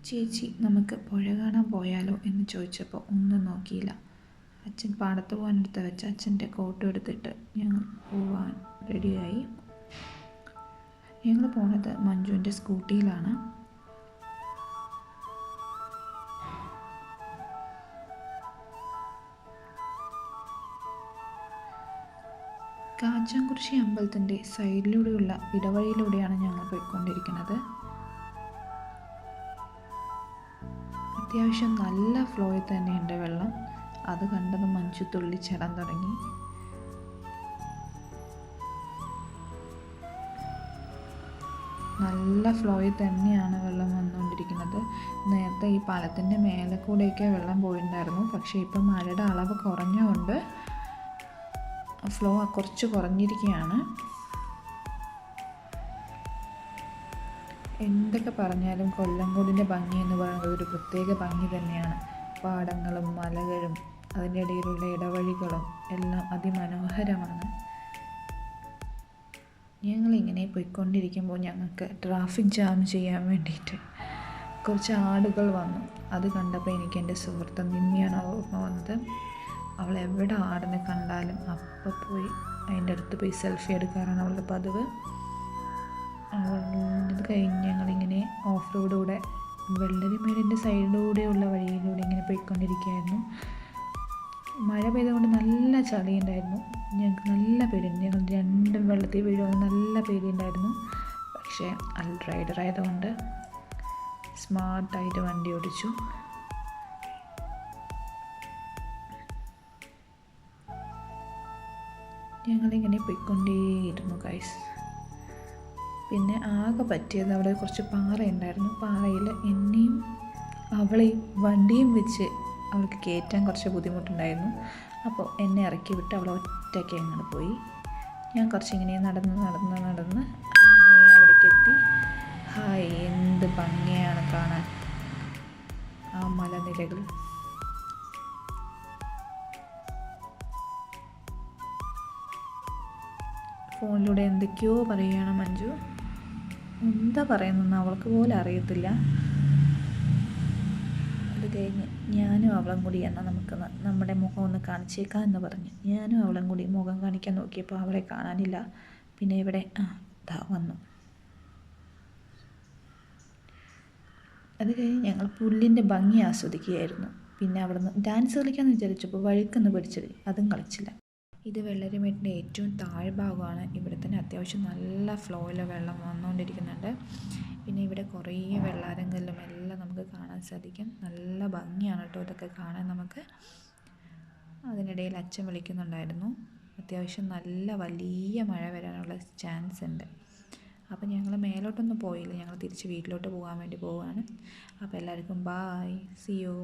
ചേച്ചി നമുക്ക് പുഴ കാണാൻ പോയാലോ എന്ന് ചോദിച്ചപ്പോൾ ഒന്നും നോക്കിയില്ല. അച്ഛൻ പാടത്ത് പോകാനെടുത്ത് വെച്ച അച്ഛൻ്റെ കോട്ടും എടുത്തിട്ട് ഞങ്ങൾ പോവാൻ റെഡിയായി. ഞങ്ങൾ പോണത് മഞ്ജുവിൻ്റെ സ്കൂട്ടിയിലാണ്. കാച്ചാംകുറിശി അമ്പലത്തിൻ്റെ സൈഡിലൂടെയുള്ള ഇടവഴിയിലൂടെയാണ് ഞങ്ങൾ പോയിക്കൊണ്ടിരിക്കുന്നത്. അത്യാവശ്യം നല്ല ഫ്ലോയിൽ തന്നെയുണ്ട് വെള്ളം. അത് കണ്ടതും മഞ്ജു തുള്ളിച്ചാടാൻ തുടങ്ങി. നല്ല ഫ്ലോയിൽ തന്നെയാണ് വെള്ളം വന്നുകൊണ്ടിരിക്കുന്നത്. നേരത്തെ ഈ പാലത്തിൻ്റെ മേലെ കൂടെയൊക്കെ വെള്ളം പോയിട്ടുണ്ടായിരുന്നു. പക്ഷേ ഇപ്പം മഴയുടെ അളവ് കുറഞ്ഞുകൊണ്ട് ഫ്ലോ കുറച്ച് കുറഞ്ഞിരിക്കുകയാണ്. എന്തൊക്കെ പറഞ്ഞാലും കൊല്ലംകോടിൻ്റെ ഭംഗി എന്ന് പറയുന്നത് ഒരു പ്രത്യേക ഭംഗി തന്നെയാണ്. പാടങ്ങളും മലകളും അതിൻ്റെ ഇടയിലുള്ള ഇടവഴികളും എല്ലാം അതിമനോഹരമാണ്. ഞങ്ങളിങ്ങനെ പോയിക്കൊണ്ടിരിക്കുമ്പോൾ ഞങ്ങൾക്ക് ട്രാഫിക് ജാം ചെയ്യാൻ വേണ്ടിയിട്ട് കുറച്ച് ആടുകൾ വന്നു. അത് കണ്ടപ്പോൾ എനിക്ക് എൻ്റെ സുഹൃത്ത് നിമ്മിയാണ് ഓർമ്മ വന്നത്. അവൾ എവിടെ ആടിനെ കണ്ടാലും അപ്പോൾ പോയി അതിൻ്റെ അടുത്ത് പോയി സെൽഫി എടുക്കാറാണ് അവളുടെ പതിവ്. അത് കഴിഞ്ഞ് ഞങ്ങളിങ്ങനെ ഓഫ് റോഡിലൂടെ വെള്ളരിമേടിൻ്റെ സൈഡിലൂടെയുള്ള വഴിയിലൂടെ ഇങ്ങനെ പോയിക്കൊണ്ടിരിക്കുകയായിരുന്നു. മഴ പെയ്തുകൊണ്ട് നല്ല ചളിയുണ്ടായിരുന്നു. ഞങ്ങൾക്ക് നല്ല പേടിയുണ്ട്. ഞങ്ങൾ രണ്ടും വെള്ളത്തിൽ വീഴുമെന്ന് നല്ല പേടിയുണ്ടായിരുന്നു. പക്ഷേ റൈഡർ ആയതുകൊണ്ട് സ്മാർട്ടായിട്ട് വണ്ടി ഓടിച്ചു. ഞങ്ങളിങ്ങനെ പോയിക്കൊണ്ടേയിരുന്നു ഗൈസ്. പിന്നെ ആകെ പറ്റിയത് അവിടെ കുറച്ച് പാറയുണ്ടായിരുന്നു. പാറയിൽ എന്നെയും അവളെയും വണ്ടിയും വെച്ച് അവൾക്ക് കയറ്റാൻ കുറച്ച് ബുദ്ധിമുട്ടുണ്ടായിരുന്നു. അപ്പോൾ എന്നെ ഇറക്കി വിട്ട് അവൾ ഒറ്റയ്ക്ക് അങ്ങോട്ട് പോയി. ഞാൻ കുറച്ചിങ്ങനെ നടന്ന് അങ്ങനെ അവിടേക്ക് എത്തി. ഹായ്, എന്ത് ഭംഗിയാണ് കാണാൻ ആ മലനിരകൾ. ഫോണിലൂടെ എന്തൊക്കെയോ പറയുകയാണ് മഞ്ജു. എന്താ പറയുന്നതെന്ന് അവൾക്ക് പോലും അറിയത്തില്ല. അത് കഴിഞ്ഞ് ഞാനും അവളും കൂടി എന്നാൽ നമുക്ക് നമ്മുടെ മുഖം ഒന്ന് കാണിച്ചേക്കാം എന്ന് പറഞ്ഞ് ഞാനും അവളും കൂടി മുഖം കാണിക്കാൻ നോക്കിയപ്പോൾ അവളെ കാണാനില്ല. പിന്നെ ഇവിടെ വന്നു. അത് കഴിഞ്ഞ് ഞങ്ങൾ പുല്ലിൻ്റെ ഭംഗി ആസ്വദിക്കുകയായിരുന്നു. പിന്നെ അവിടെ നിന്ന് ഡാൻസ് കളിക്കാമെന്ന് വിചാരിച്ചപ്പോൾ വഴുക്കെന്ന് പിടിച്ചത് അതും കളിച്ചില്ല. ഇത് വെള്ളരിമേട്ടിൻ്റെ ഏറ്റവും താഴ്ഭാഗമാണ്. ഇവിടെ തന്നെ അത്യാവശ്യം നല്ല ഫ്ലോയിൽ വെള്ളം വന്നുകൊണ്ടിരിക്കുന്നുണ്ട്. പിന്നെ ഇവിടെ കുറേ വെള്ളാരങ്കല്ലും എല്ലാം നമുക്ക് കാണാൻ സാധിക്കും. നല്ല ഭംഗിയാണ് കേട്ടോ ഇതൊക്കെ കാണാൻ നമുക്ക്. അതിനിടയിൽ അച്ഛൻ വിളിക്കുന്നുണ്ടായിരുന്നു. അത്യാവശ്യം നല്ല വലിയ മഴ വരാനുള്ള ചാൻസ് ഉണ്ട്. അപ്പോൾ ഞങ്ങൾ മേലോട്ടൊന്നും പോയില്ല. ഞങ്ങൾ തിരിച്ച് വീട്ടിലോട്ട് പോകാൻ വേണ്ടി പോവുകയാണ്. അപ്പോൾ എല്ലാവർക്കും ബായ്, സി യു.